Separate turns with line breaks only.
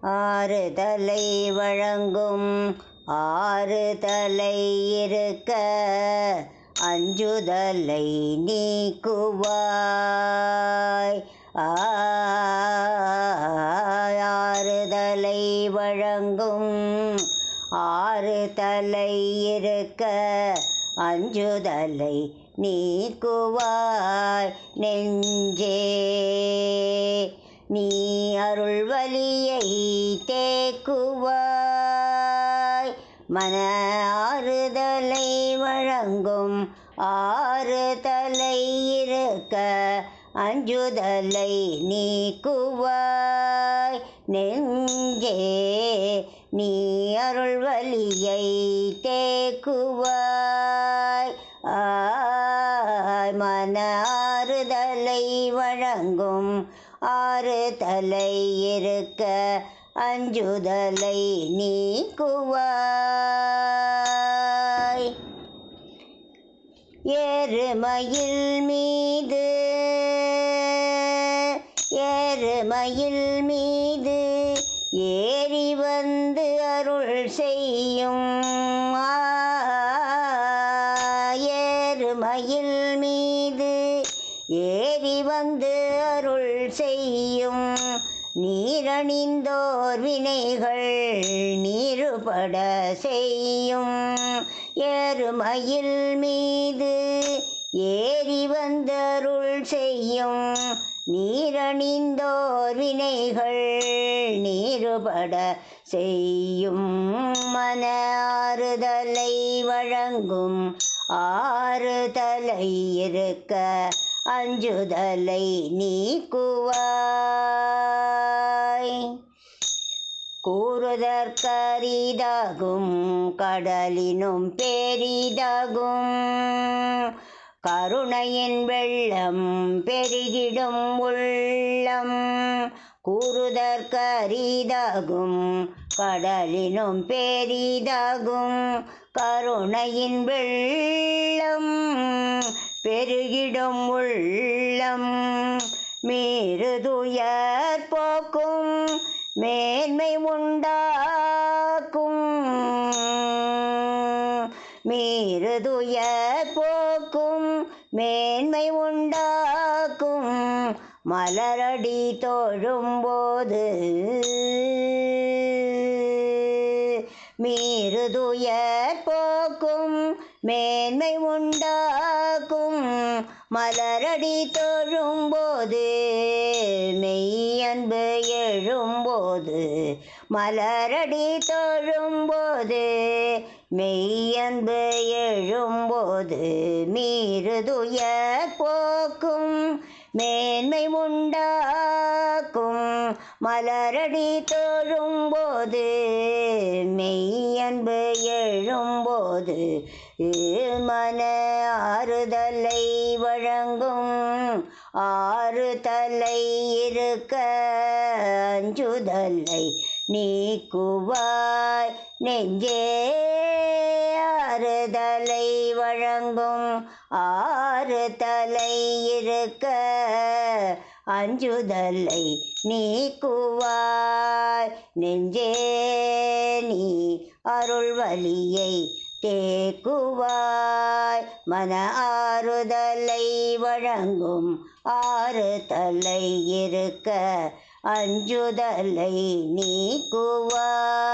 ஆறுதலை வழங்கும் ஆறுதலை இருக்க அஞ்சுதலை நீக்குவாய். ஆறுதலை வழங்கும் ஆறுதலை இருக்க அஞ்சுதலை நீக்குவாய். நெஞ்சே நீ அருள்வலியை தேக்குவாய். மன ஆறுதலை வழங்கும் ஆறுதலை இருக்க அஞ்சுதலை நீக்குவாய். நெஞ்சே நீ அருள்வலியை தேக்குவாய். மன ஆறுதலை வழங்கும் ஆறுதலை இருக்க அஞ்சுதலை நீக்குவாய். எருமையில் மீது ஏறி வந்து அருள் செய்யும். எருமையில் மீது ஏறி வந்து அருள் செய்யும். நீரணிந்தோர் வினைகள் நீருபட செய்யும். எருமையில் மீது ஏறி வந்து அருள் செய்யும். நீரணிந்தோர் வினைகள் நீருபட செய்யும். மன ஆறுதலை வழங்கும் ஆறுதலை இருக்க அஞ்சுதலை நீக்குவாய். கூறுதற்கரிதாகும் கடலினும் பெரிதாகும் கருணையின் வெள்ளம் பெருகிடும் உள்ளம். கூறுதற்கரிதாகும் கடலினும் பெரிதாகும் கருணையின் வெள்ளம் பெருகிடும் உள்ளம். மீறுதுயர் போக்கும் மேன்மை உண்டாக்கும். மீறுதுயர் போக்கும் மேன்மை உண்டாக்கும் மலரடி தோழும்போது. மீறுதுயர் போக்கும் மேன்மை உண்டாக்கும் மலரடி தோழும்போது. மெய்யன்பு எழும்போது மலரடி தோழும்போது. மெய்யன்பு எழும்போது மீறுதுயர் போக்கும் மேன்மை உண்டாக்கும் மலரடி தோழும்போது. மெய்யன்பு எழும்போது மன ஆறுதலை வழங்கும் ஆறுதலை இருக்க அஞ்சுதலை நீக்குவாய். நெஞ்சே ஆறுதலை வழங்கும் ஆறுதலை இருக்க அஞ்சுதலை நீக்குவாய். நெஞ்சே நீ அருள்வலியை தேக்குவாய். மன ஆறுதலை வழங்கும் ஆறுதலை இருக்க அஞ்சுதலை நீக்குவாய்.